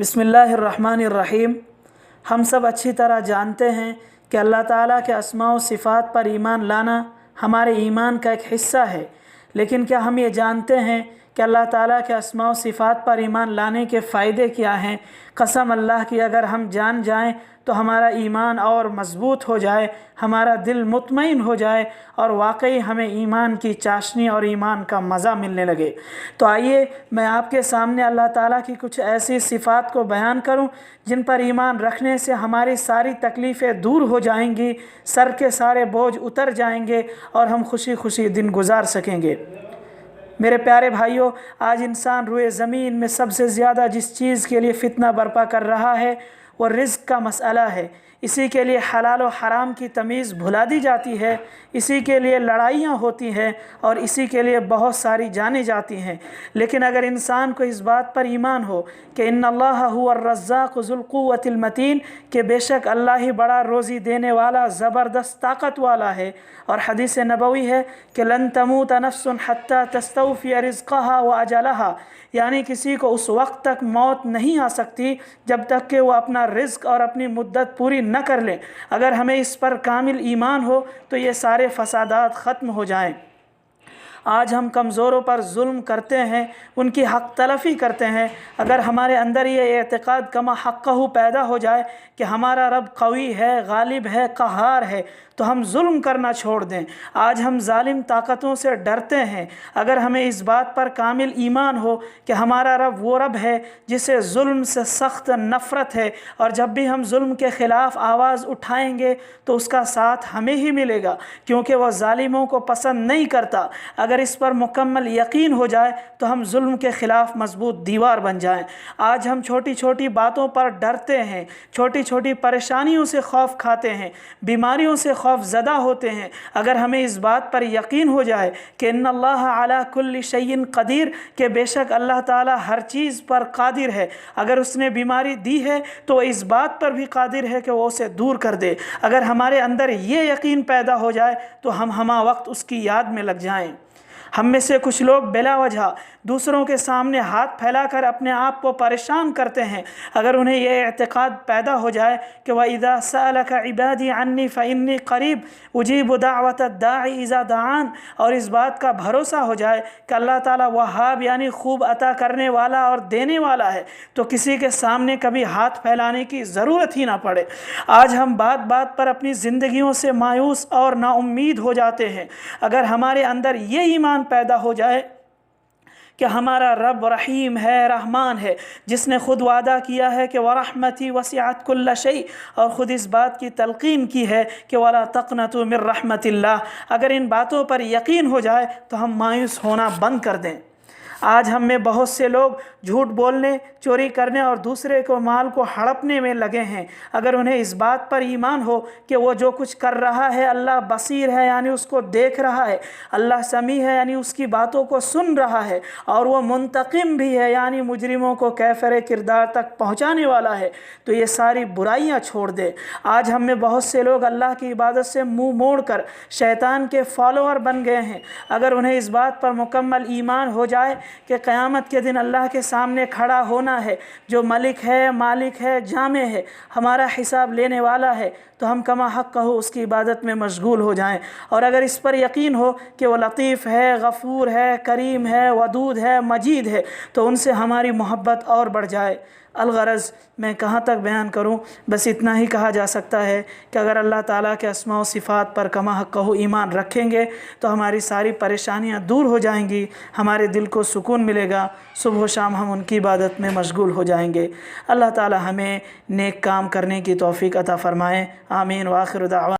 बिस्मिल्लाहिर्रहमानिर्रहीम। हम सब अच्छी तरह जानते हैं कि अल्लाह ताला के अस्मा व सिफ़ात पर ईमान लाना हमारे ईमान का एक हिस्सा है, लेकिन क्या हम ये जानते हैं कि अल्लाह ताला के अस्मा व सिफ़ात पर ईमान लाने के फ़ायदे क्या हैं? कसम अल्लाह की, अगर हम जान जाएं तो हमारा ईमान और मज़बूत हो जाए, हमारा दिल मुतमईन हो जाए और वाकई हमें ईमान की चाशनी और ईमान का मज़ा मिलने लगे। तो आइए मैं आपके सामने अल्लाह ताला की कुछ ऐसी सिफ़ात को बयान करूं जिन पर ईमान रखने से हमारी सारी तकलीफ़ें दूर हो जाएंगी, सर के सारे बोझ उतर जाएंगे और हम खुशी खुशी दिन गुजार सकेंगे। मेरे प्यारे भाइयों, आज इंसान रुए ज़मीन में सबसे ज़्यादा जिस चीज़ के लिए फ़ितना बर्पा कर रहा है वो रिज़्क़ का मसला है। इसी के लिए हलाल और हराम की तमीज़ भुला दी जाती है, इसी के लिए लड़ाइयाँ होती हैं और इसी के लिए बहुत सारी जानें जाती हैं। लेकिन अगर इंसान को इस बात पर ईमान हो कि इन्नल्लाह हुव्वर-रज़्ज़ाक़ु ज़ुल क़ुव्वतिल मतीन, कि बेशक अल्लाह ही बड़ा रोज़ी देने वाला ज़बरदस्त ताकत वाला है, और हदीस नबवी है कि लन तमूत नफ्सुन हत्ता तस्तौफ़िय रिज़्क़हा व अजलहा, यानी किसी को उस वक्त तक मौत नहीं आ सकती जब तक कि वो अपना रिज़्क़ और अपनी मुद्दत पूरी न कर ले। अगर हमें इस पर कामिल ईमान हो तो ये सारे फसादात ख़त्म हो जाएं। आज हम कमज़ोरों पर जुल्म करते हैं, उनकी हक़ तलफ़ी करते हैं। अगर हमारे अंदर ये एतक़ाद कमा हक़्क़हू पैदा हो जाए कि हमारा रब क़वी है, गालिब है, क़हार है, तो हम जुल्म करना छोड़ दें। आज हम ज़ालिम ताकतों से डरते हैं। अगर हमें इस बात पर कामिल ईमान हो कि हमारा रब वो रब है जिसे जुल्म से सख्त नफ़रत है, और जब भी हम जुल्म के ख़िलाफ़ आवाज़ उठाएंगे तो उसका साथ हमें ही मिलेगा, क्योंकि वह ज़ालिमों को पसंद नहीं करता। अगर इस पर मुकम्मल यकीन हो जाए तो हम जुल्म के ख़िलाफ़ मजबूत दीवार बन जाएं। आज हम छोटी छोटी बातों पर डरते हैं, छोटी छोटी परेशानियों से खौफ खाते हैं, बीमारियों से खौफ ज़दा होते हैं। अगर हमें इस बात पर यकीन हो जाए कि इन्नल्लाह अला कुल्लि शैइन क़दीर, कि बेशक अल्लाह ताला हर चीज़ पर कादिर है, अगर उसने बीमारी दी है तो इस बात पर भी कादिर है कि वो उसे दूर कर दे। अगर हमारे अंदर ये यकीन पैदा हो जाए तो हम हमा वक्त उसकी याद में लग जाएं। हम में से कुछ लोग बिला वजह दूसरों के सामने हाथ फैलाकर अपने आप को परेशान करते हैं। अगर उन्हें यह एतक़ाद पैदा हो जाए कि व इज़ा सअलक इबादी अन्नी फ़इन्नी क़रीब उजीबु दाअवत दाई इज़ा दआन, और इस बात का भरोसा हो जाए कि अल्लाह ताला वहाब यानी खूब अता करने वाला और देने वाला है, तो किसी के सामने कभी हाथ फैलाने की ज़रूरत ही ना पड़े। आज हम बात बात पर अपनी ज़िंदगियों से मायूस और नाउम्मीद हो जाते हैं। अगर हमारे अंदर ये ईमान पैदा हो जाए कि हमारा रब रहीम है, रहमान है, जिसने खुद वादा किया है कि वरहमती वसिअत कुल्ल शै, और ख़ुद इस बात की तलक़ीन की है कि वला तक़नतु मिर रहमतिल्लाह। अगर इन बातों पर यकीन हो जाए तो हम मायूस होना बंद कर दें। आज हम में बहुत से लोग झूठ बोलने, चोरी करने और दूसरे को माल को हड़पने में लगे हैं। अगर उन्हें इस बात पर ईमान हो कि वो जो कुछ कर रहा है अल्लाह बसीर है, यानी उसको देख रहा है, अल्लाह समी है, यानी उसकी बातों को सुन रहा है, और वो मुंतकिम भी है, यानी मुजरिमों को कैफ़र किरदार तक पहुँचाने वाला है, तो ये सारी बुराइयाँ छोड़ दे। आज हम में बहुत से लोग अल्लाह की इबादत से मुँह मोड़ कर शैतान के फॉलोअर बन गए हैं। अगर उन्हें इस बात पर मुकम्मल ईमान हो जाए कि क़यामत के दिन अल्लाह के सामने खड़ा होना है, जो मलिक है, मालिक है, जामे है, हमारा हिसाब लेने वाला है, तो हम कमा हक़ कहो उसकी इबादत में मशगूल हो जाएं। और अगर इस पर यकीन हो कि वो लतीफ़ है, गफ़ूर है, करीम है, वदूद है, मजीद है, तो उनसे हमारी मोहब्बत और बढ़ जाए। अलगरज़ मैं कहाँ तक बयान करूँ, बस इतना ही कहा जा सकता है कि अगर अल्लाह ताला के अस्मा व सिफ़ात पर कमा हक़ कहो ईमान रखेंगे तो हमारी सारी परेशानियाँ दूर हो जाएंगी, हमारे दिल को सुकून मिलेगा, सुबह शाम हम उनकी इबादत में मशगूल हो जाएंगे। अल्लाह ताला हमें नेक काम करने की तौफ़ीक़ अता फ़रमाएँ। आमीन व आखिर दावा।